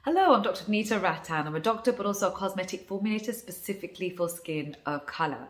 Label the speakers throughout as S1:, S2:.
S1: Hello, I'm Dr. Vanita Rattan. I'm a doctor but also a cosmetic formulator specifically for skin of color.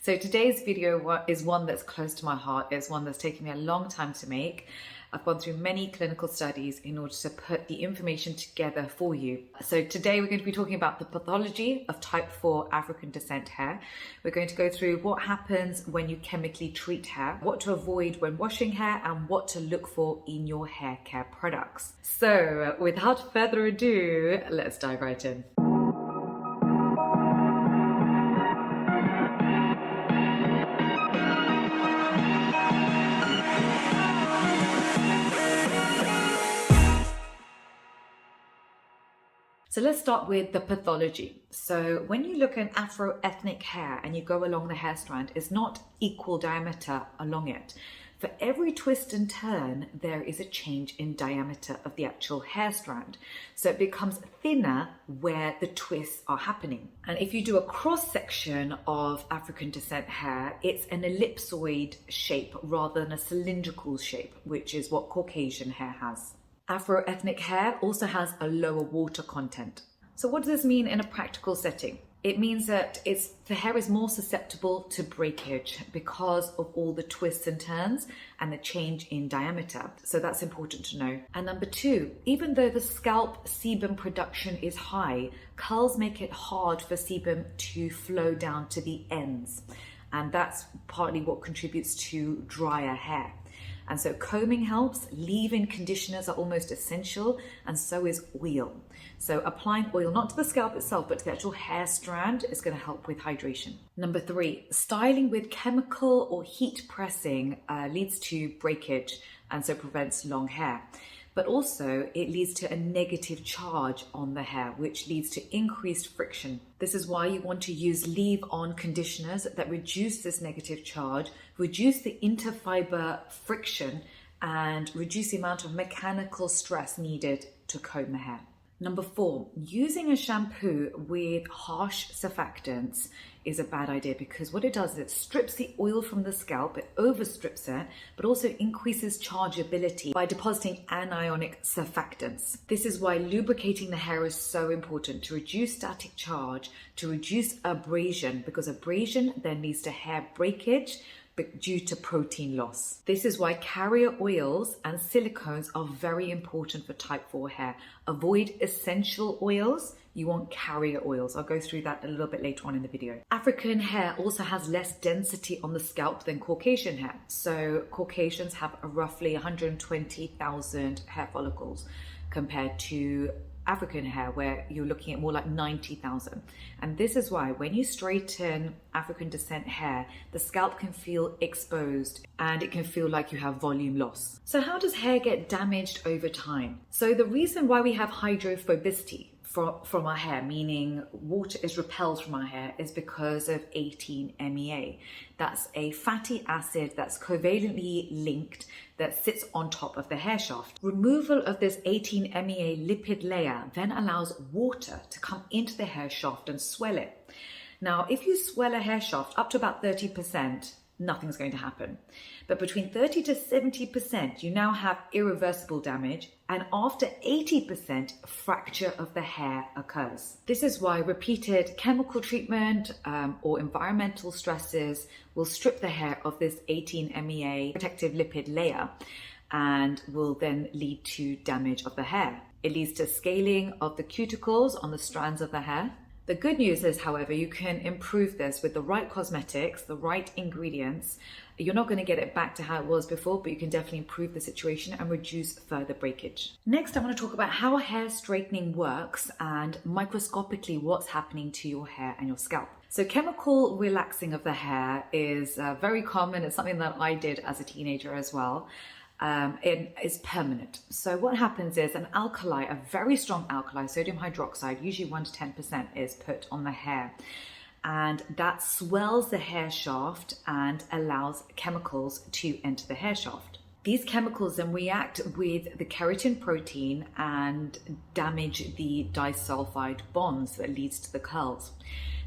S1: So today's video is one that's close to my heart. It's one that's taken me a long time to make. I've gone through many clinical studies in order to put the information together for you. So today we're going to be talking about the pathology of type 4 African descent hair. We're going to go through what happens when you chemically treat hair, what to avoid when washing hair, and what to look for in your hair care products. So without further ado, let's dive right in. So let's start with the pathology. So when you look at Afro ethnic hair and you go along the hair strand, it's not equal diameter along it. For every twist and turn, there is a change in diameter of the actual hair strand. So it becomes thinner where the twists are happening. And if you do a cross section of African descent hair, it's an ellipsoid shape rather than a cylindrical shape, which is what Caucasian hair has. Afro-ethnic hair also has a lower water content. So what does this mean in a practical setting? It means that the hair is more susceptible to breakage because of all the twists and turns and the change in diameter. So that's important to know. And number two, even though the scalp sebum production is high, curls make it hard for sebum to flow down to the ends. And that's partly what contributes to drier hair. And so combing helps, leave-in conditioners are almost essential, and so is oil. So applying oil, not to the scalp itself, but to the actual hair strand is going to help with hydration. Number three, styling with chemical or heat pressing leads to breakage and so prevents long hair. But also it leads to a negative charge on the hair, which leads to increased friction. This is why you want to use leave-on conditioners that reduce this negative charge, reduce the interfiber friction, and reduce the amount of mechanical stress needed to comb the hair. Number four, using a shampoo with harsh surfactants is a bad idea because what it does is it strips the oil from the scalp, it overstrips it, but also increases chargeability by depositing anionic surfactants. This is why lubricating the hair is so important, to reduce static charge, to reduce abrasion, because abrasion then leads to hair breakage, but due to protein loss. This is why carrier oils and silicones are very important for type 4 hair. Avoid essential oils. You want carrier oils. I'll go through that a little bit later on in the video. African hair also has less density on the scalp than Caucasian hair. So Caucasians have roughly 120,000 hair follicles compared to African hair, where you're looking at more like 90,000. And this is why when you straighten African descent hair, the scalp can feel exposed and it can feel like you have volume loss. So how does hair get damaged over time? So the reason why we have hydrophobicity from our hair, meaning water is repelled from our hair, is because of 18-MEA. That's a fatty acid that's covalently linked that sits on top of the hair shaft. Removal of this 18-MEA lipid layer then allows water to come into the hair shaft and swell it. Now, if you swell a hair shaft up to about 30%, nothing's going to happen. But between 30 to 70%, you now have irreversible damage, and after 80%, fracture of the hair occurs. This is why repeated chemical treatment or environmental stresses will strip the hair of this 18-MEA protective lipid layer and will then lead to damage of the hair. It leads to scaling of the cuticles on the strands of the hair. The good news is, however, you can improve this with the right cosmetics, the right ingredients. You're not going to get it back to how it was before, but you can definitely improve the situation and reduce further breakage. Next, I want to talk about how hair straightening works and microscopically what's happening to your hair and your scalp. So chemical relaxing of the hair is very common. It's something that I did as a teenager as well. It is permanent. So what happens is an alkali, a very strong alkali, sodium hydroxide, usually 1 to 10% is put on the hair. And that swells the hair shaft and allows chemicals to enter the hair shaft. These chemicals then react with the keratin protein and damage the disulfide bonds that leads to the curls.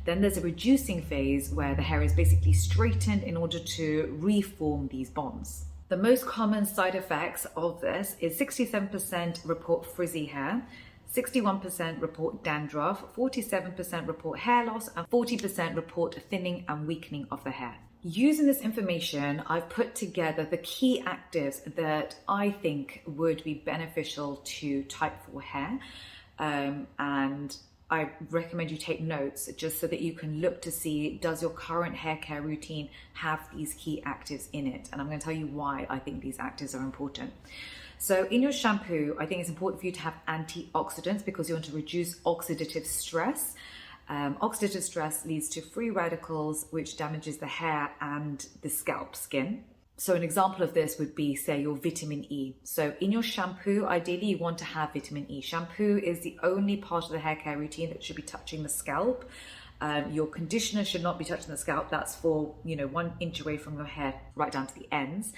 S1: Then there's a reducing phase where the hair is basically straightened in order to reform these bonds. The most common side effects of this is 67% report frizzy hair, 61% report dandruff, 47% report hair loss, and 40% report thinning and weakening of the hair. Using this information, I've put together the key actives that I think would be beneficial to type 4 hair, and I recommend you take notes just so that you can look to see, does your current hair care routine have these key actives in it? And I'm going to tell you why I think these actives are important. So in your shampoo, I think it's important for you to have antioxidants because you want to reduce oxidative stress. Oxidative stress leads to free radicals, which damages the hair and the scalp skin. So an example of this would be, say, your vitamin E. So in your shampoo, ideally you want to have vitamin E. Shampoo is the only part of the hair care routine that should be touching the scalp. Your conditioner should not be touching the scalp. That's for, 1 inch away from your hair, right down to the ends.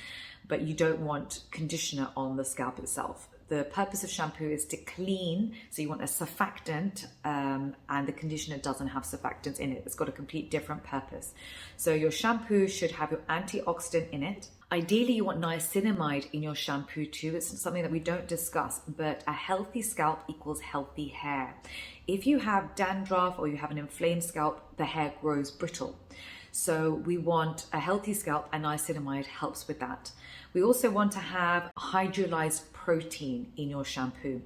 S1: But you don't want conditioner on the scalp itself. The purpose of shampoo is to clean, so you want a surfactant, and the conditioner doesn't have surfactants in it. It's got a complete different purpose. So your shampoo should have your antioxidant in it. Ideally, you want niacinamide in your shampoo too. It's something that we don't discuss, but a healthy scalp equals healthy hair. If you have dandruff or you have an inflamed scalp, the hair grows brittle. So we want a healthy scalp, and niacinamide helps with that. We also want to have hydrolyzed protein in your shampoo.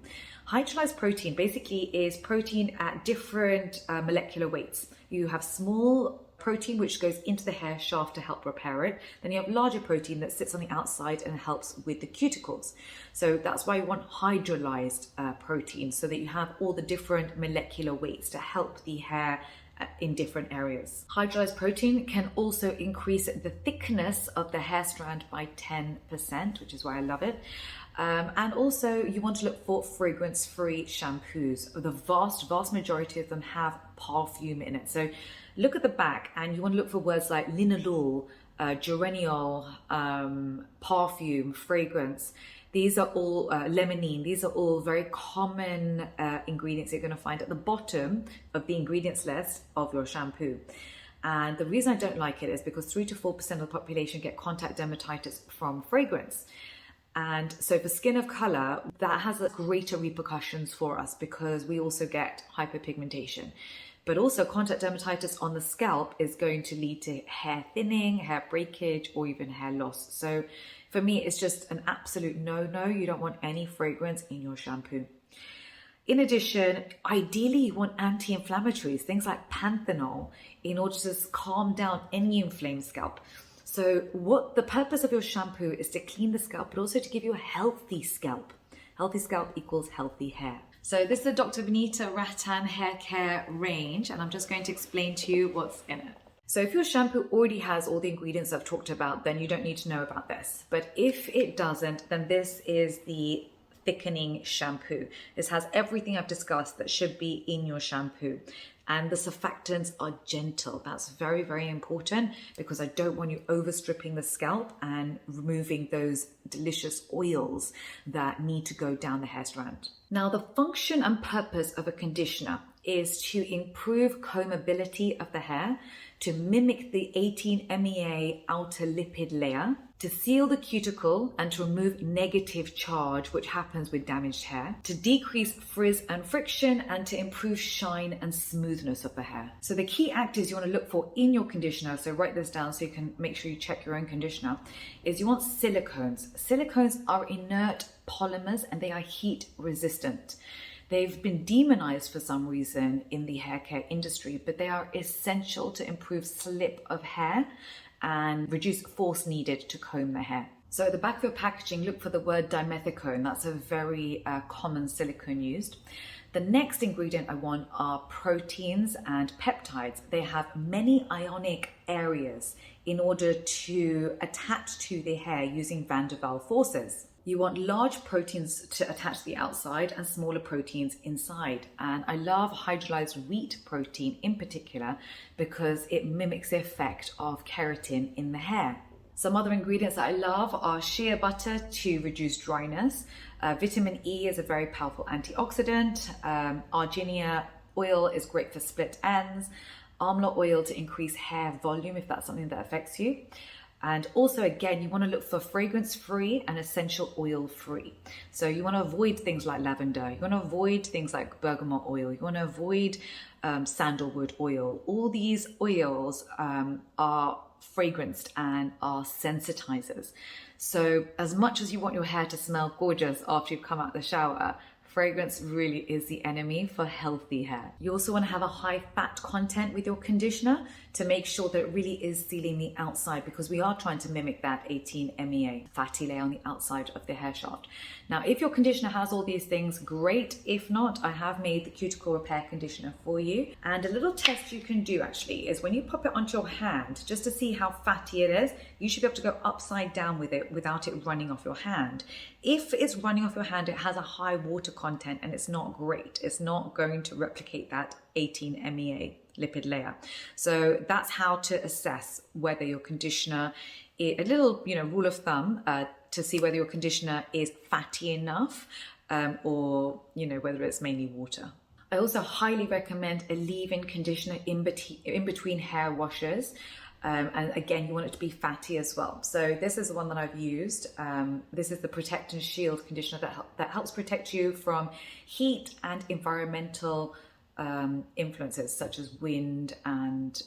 S1: Hydrolyzed protein basically is protein at different molecular weights. You have small protein which goes into the hair shaft to help repair it. Then you have larger protein that sits on the outside and helps with the cuticles. So that's why you want hydrolyzed protein, so that you have all the different molecular weights to help the hair in different areas. Hydrolyzed protein can also increase the thickness of the hair strand by 10%, which is why I love it. And also you want to look for fragrance-free shampoos. The vast majority of them have perfume in it. So look at the back and you want to look for words like linalool, geraniol, perfume, fragrance. These are all limonene. These are all very common ingredients you're going to find at the bottom of the ingredients list of your shampoo. And the reason I don't like it is because 3 to 4% of the population get contact dermatitis from fragrance. And so for skin of color, that has greater repercussions for us because we also get hyperpigmentation. But also contact dermatitis on the scalp is going to lead to hair thinning, hair breakage, or even hair loss. So for me, it's just an absolute no-no. You don't want any fragrance in your shampoo. In addition, ideally you want anti-inflammatories, things like panthenol, in order to calm down any inflamed scalp. So what the purpose of your shampoo is to clean the scalp, but also to give you a healthy scalp. Healthy scalp equals healthy hair. So this is the Dr. Vanita Rattan hair care range, and I'm just going to explain to you what's in it. So if your shampoo already has all the ingredients I've talked about, then you don't need to know about this. But if it doesn't, then this is the Thickening Shampoo. This has everything I've discussed that should be in your shampoo. And the surfactants are gentle. That's very, very important because I don't want you overstripping the scalp and removing those delicious oils that need to go down the hair strand. Now, the function and purpose of a conditioner is to improve combability of the hair, to mimic the 18 MEA outer lipid layer, to seal the cuticle and to remove negative charge, which happens with damaged hair, to decrease frizz and friction, and to improve shine and smoothness of the hair. So the key actives you want to look for in your conditioner, so write this down so you can make sure you check your own conditioner, is you want silicones. Silicones are inert polymers and they are heat resistant. They've been demonized for some reason in the hair care industry, but they are essential to improve slip of hair and reduce force needed to comb the hair. So at the back of your packaging, look for the word dimethicone. That's a very common silicone used. The next ingredient I want are proteins and peptides. They have many ionic areas in order to attach to the hair using van der Waals forces. You want large proteins to attach to the outside and smaller proteins inside. And I love hydrolyzed wheat protein in particular because it mimics the effect of keratin in the hair. Some other ingredients that I love are shea butter to reduce dryness. Vitamin E is a very powerful antioxidant. Arginia oil is great for split ends. Almond oil to increase hair volume if that's something that affects you. And also, again, you want to look for fragrance-free and essential oil-free. So you want to avoid things like lavender. You want to avoid things like bergamot oil. You want to avoid sandalwood oil. All these oils are fragranced and are sensitizers. So as much as you want your hair to smell gorgeous after you've come out of the shower, fragrance really is the enemy for healthy hair. You also want to have a high fat content with your conditioner to make sure that it really is sealing the outside, because we are trying to mimic that 18 MEA fatty layer on the outside of the hair shaft. Now, if your conditioner has all these things, great. If not, I have made the cuticle repair conditioner for you. And a little test you can do actually is when you pop it onto your hand, just to see how fatty it is, you should be able to go upside down with it without it running off your hand. If it's running off your hand, it has a high water content and it's not great. It's not going to replicate that 18 MEA lipid layer. So that's how to assess whether your conditioner, a little rule of thumb to see whether your conditioner is fatty enough or whether it's mainly water. I also highly recommend a leave-in conditioner in between hair washes. And again, you want it to be fatty as well. So this is the one that I've used. This is the Protect and Shield conditioner that helps protect you from heat and environmental influences such as wind and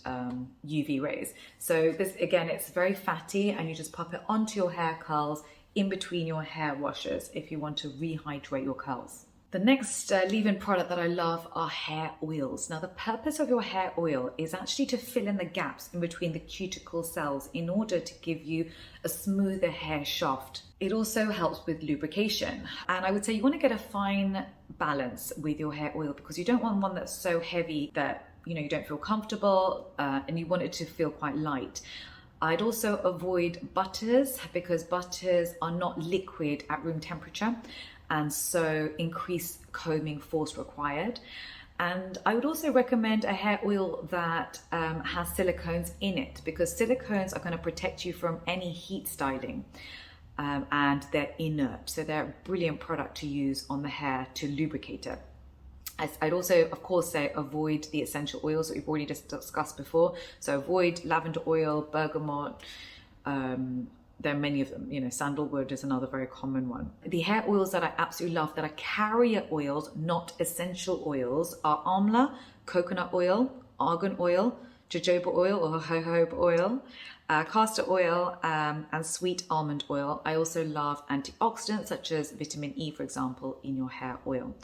S1: UV rays. So this, again, it's very fatty, and you just pop it onto your hair curls in between your hair washes if you want to rehydrate your curls. The next leave-in product that I love are hair oils. Now, the purpose of your hair oil is actually to fill in the gaps in between the cuticle cells in order to give you a smoother hair shaft. It also helps with lubrication. And I would say you want to get a fine balance with your hair oil, because you don't want one that's so heavy that you don't feel comfortable, and you want it to feel quite light. I'd also avoid butters, because butters are not liquid at room temperature, and so increased combing force required. And I would also recommend a hair oil that has silicones in it, because silicones are going to protect you from any heat styling, and they're inert. So they're a brilliant product to use on the hair to lubricate it. I'd also, of course, say avoid the essential oils that we've already discussed before. So avoid lavender oil, bergamot, there are many of them. Sandalwood is another very common one. The hair oils that I absolutely love that are carrier oils, not essential oils, are amla, coconut oil, argan oil, jojoba oil or jojoba oil, castor oil, and sweet almond oil. I also love antioxidants such as vitamin E, for example, in your hair oil.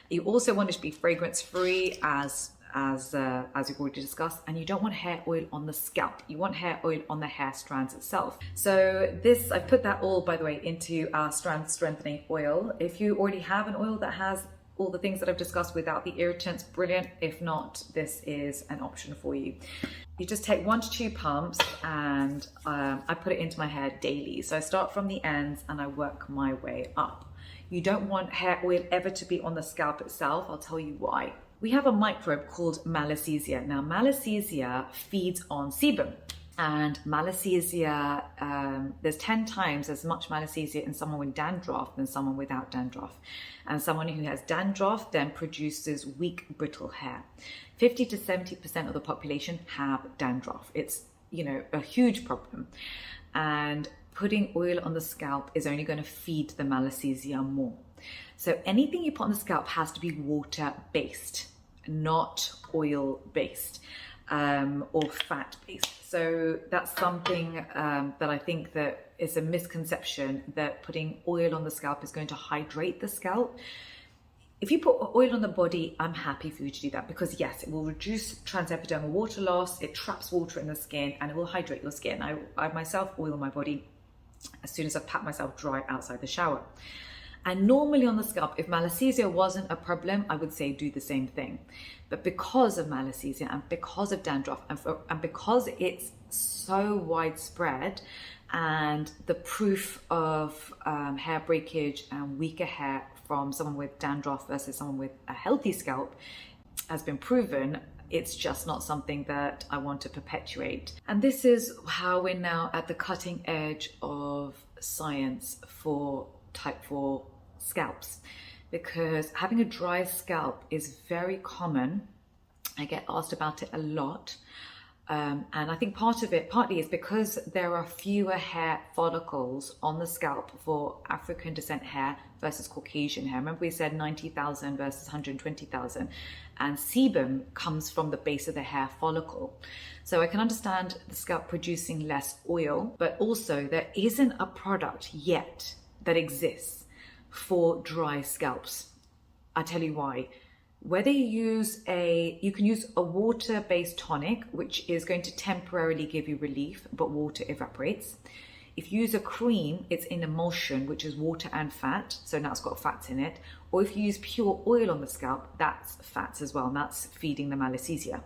S1: You also want it to be fragrance-free, as we've already discussed, and you don't want hair oil on the scalp. You want hair oil on the hair strands itself. So this, I've put that all, by the way, into our strand strengthening oil. If you already have an oil that has all the things that I've discussed without the irritants, brilliant. If not, this is an option for you. You just take 1 to 2 pumps, and I put it into my hair daily. So I start from the ends and I work my way up. You don't want hair oil ever to be on the scalp itself. I'll tell you why. We have a microbe called Malassezia. Now, Malassezia feeds on sebum, and Malassezia, there's 10 times as much Malassezia in someone with dandruff than someone without dandruff. And someone who has dandruff then produces weak, brittle hair. 50 to 70% of the population have dandruff. It's, a huge problem. And putting oil on the scalp is only going to feed the Malassezia more. So anything you put on the scalp has to be water-based, not oil-based or fat-based. So that's something that I think that is a misconception, that putting oil on the scalp is going to hydrate the scalp. If you put oil on the body, I'm happy for you to do that, because yes, it will reduce transepidermal water loss, it traps water in the skin, and it will hydrate your skin. I myself oil my body as soon as I've pat myself dry outside the shower. And normally on the scalp, if Malassezia wasn't a problem, I would say do the same thing. But because of Malassezia and because of dandruff and because it's so widespread, and the proof of hair breakage and weaker hair from someone with dandruff versus someone with a healthy scalp has been proven, it's just not something that I want to perpetuate. And this is how we're now at the cutting edge of science for type 4 scalps, because having a dry scalp is very common. I get asked about it a lot. And I think partly is because there are fewer hair follicles on the scalp for African descent hair versus Caucasian hair. Remember we said 90,000 versus 120,000, and sebum comes from the base of the hair follicle. So I can understand the scalp producing less oil, but also there isn't a product yet that exists for dry scalps. I'll tell you why. Whether you can use a water-based tonic, which is going to temporarily give you relief, but water evaporates. If you use a cream, it's in emulsion, which is water and fat, so now it's got fats in it. Or if you use pure oil on the scalp, that's fats as well, and that's feeding the malassezia.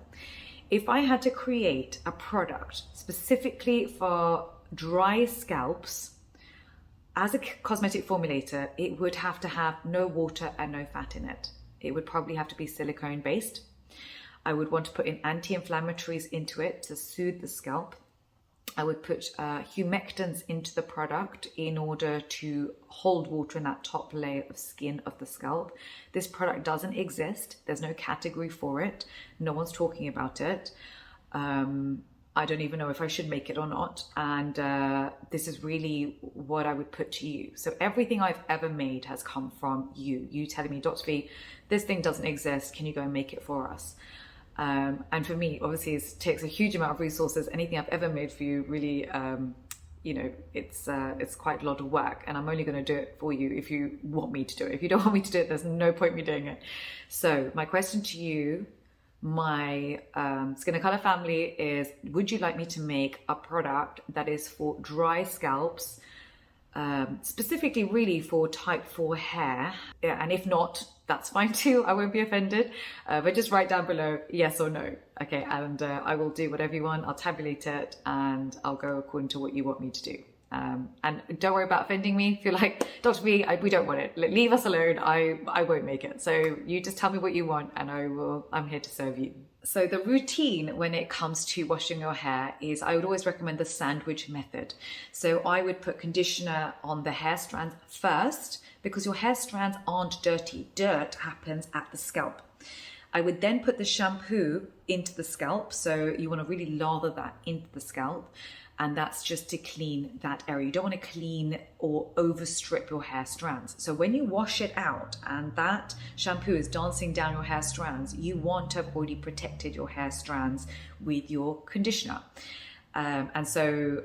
S1: If I had to create a product specifically for dry scalps, as a cosmetic formulator, it would have to have no water and no fat in it. It would probably have to be silicone based. I would want to put in anti-inflammatories into it to soothe the scalp. I would put humectants into the product in order to hold water in that top layer of skin of the scalp. This product doesn't exist. There's no category for it. No one's talking about it. I don't even know if I should make it or not. And this is really what I would put to you. So everything I've ever made has come from you telling me, Dr. V, this thing doesn't exist. Can you go and make it for us? And for me, obviously, it takes a huge amount of resources. Anything I've ever made for you, really, it's quite a lot of work. And I'm only going to do it for you if you want me to do it. If you don't want me to do it, there's no point me doing it. So my question to you, my Skin and Color family, is would you like me to make a product that is for dry scalps, specifically really for type 4 hair? Yeah, and if not, that's fine too. I won't be offended, but just write down below yes or no. Okay, and I will do whatever you want. I'll tabulate it and I'll go according to what you want me to do. And don't worry about offending me. If you're like, Dr. V, we don't want it, leave us alone. I won't make it. So you just tell me what you want and I'm here to serve you. So the routine when it comes to washing your hair is, I would always recommend the sandwich method. So I would put conditioner on the hair strands first, because your hair strands aren't dirty. Dirt happens at the scalp. I would then put the shampoo into the scalp. So you want to really lather that into the scalp. And that's just to clean that area. You don't want to clean or overstrip your hair strands. So when you wash it out and that shampoo is dancing down your hair strands, you want to have already protected your hair strands with your conditioner. And so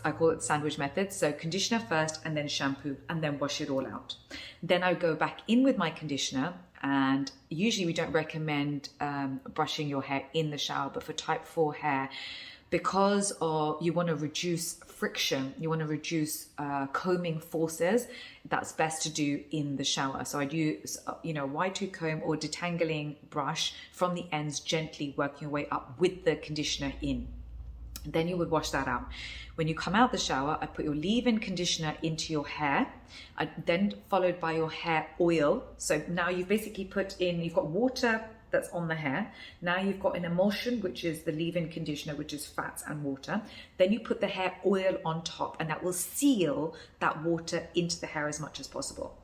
S1: I call it sandwich method. So conditioner first and then shampoo and then wash it all out. Then I go back in with my conditioner, and usually we don't recommend brushing your hair in the shower, but for type 4 hair, because you want to reduce friction, you want to reduce combing forces, that's best to do in the shower. So I'd use, wide tooth comb or detangling brush from the ends, gently working your way up with the conditioner in. Then you would wash that out. When you come out the shower, I put your leave-in conditioner into your hair, then followed by your hair oil. So now you've basically you've got water that's on the hair. Now you've got an emulsion, which is the leave-in conditioner, which is fats and water. Then you put the hair oil on top, and that will seal that water into the hair as much as possible.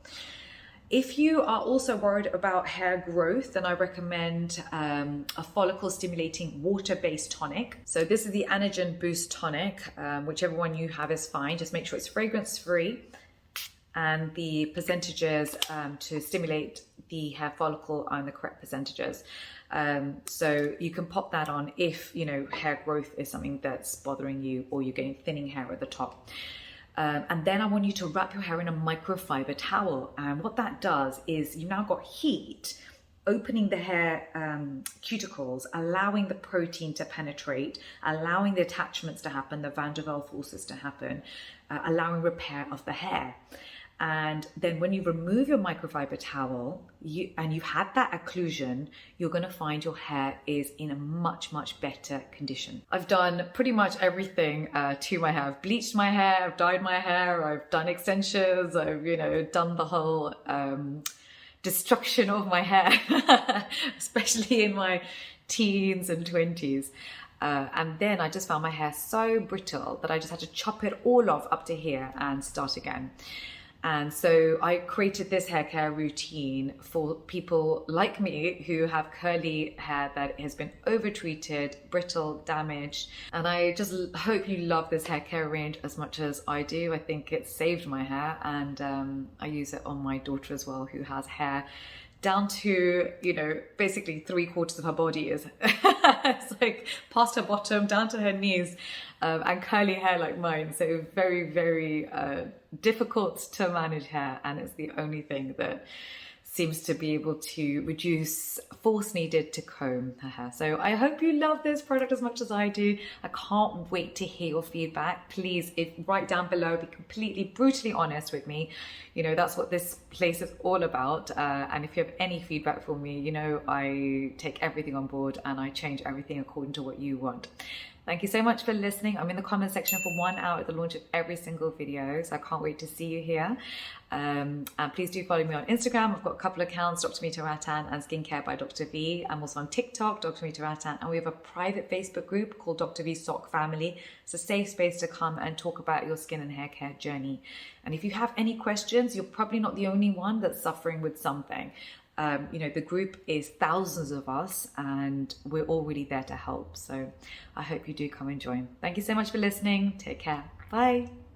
S1: If you are also worried about hair growth, then I recommend a follicle stimulating water-based tonic. So this is the Anagen Boost Tonic. Whichever one you have is fine. Just make sure it's fragrance-free. And the percentages to stimulate the hair follicle are in the correct percentages. So you can pop that on if, hair growth is something that's bothering you, or you're getting thinning hair at the top. And then I want you to wrap your hair in a microfiber towel. And what that does is you've now got heat opening the hair cuticles, allowing the protein to penetrate, allowing the attachments to happen, the van der Waals forces to happen, allowing repair of the hair. And then when you remove your microfiber towel and you've had that occlusion, you're going to find your hair is in a much, much better condition. I've done pretty much everything to my hair. I've bleached my hair, I've dyed my hair, I've done extensions, I've, done the whole destruction of my hair, especially in my teens and 20s. And then I just found my hair so brittle that I just had to chop it all off up to here and start again. And so I created this hair care routine for people like me who have curly hair that has been over-treated, brittle, damaged. And I just hope you love this hair care range as much as I do. I think it saved my hair, and I use it on my daughter as well, who has hair down to, you know, basically 3/4 of her body is it's like past her bottom down to her knees, and curly hair like mine. So very, very difficult to manage hair, and it's the only thing that seems to be able to reduce force needed to comb her hair. So I hope you love this product as much as I do. I can't wait to hear your feedback. Please, write down below, be completely brutally honest with me. You know, that's what this place is all about. And if you have any feedback for me, you know, I take everything on board and I change everything according to what you want. Thank you so much for listening. I'm in the comment section for 1 hour at the launch of every single video, so I can't wait to see you here. And please do follow me on Instagram. I've got a couple of accounts, Dr. Vanita Rattan and Skincare by Dr. V. I'm also on TikTok, Dr. Vanita Rattan, and we have a private Facebook group called Dr. V Sock Family. It's a safe space to come and talk about your skin and hair care journey. And if you have any questions, you're probably not the only one that's suffering with something. You know, the group is thousands of us and we're all really there to help. So I hope you do come and join. Thank you so much for listening. Take care. Bye.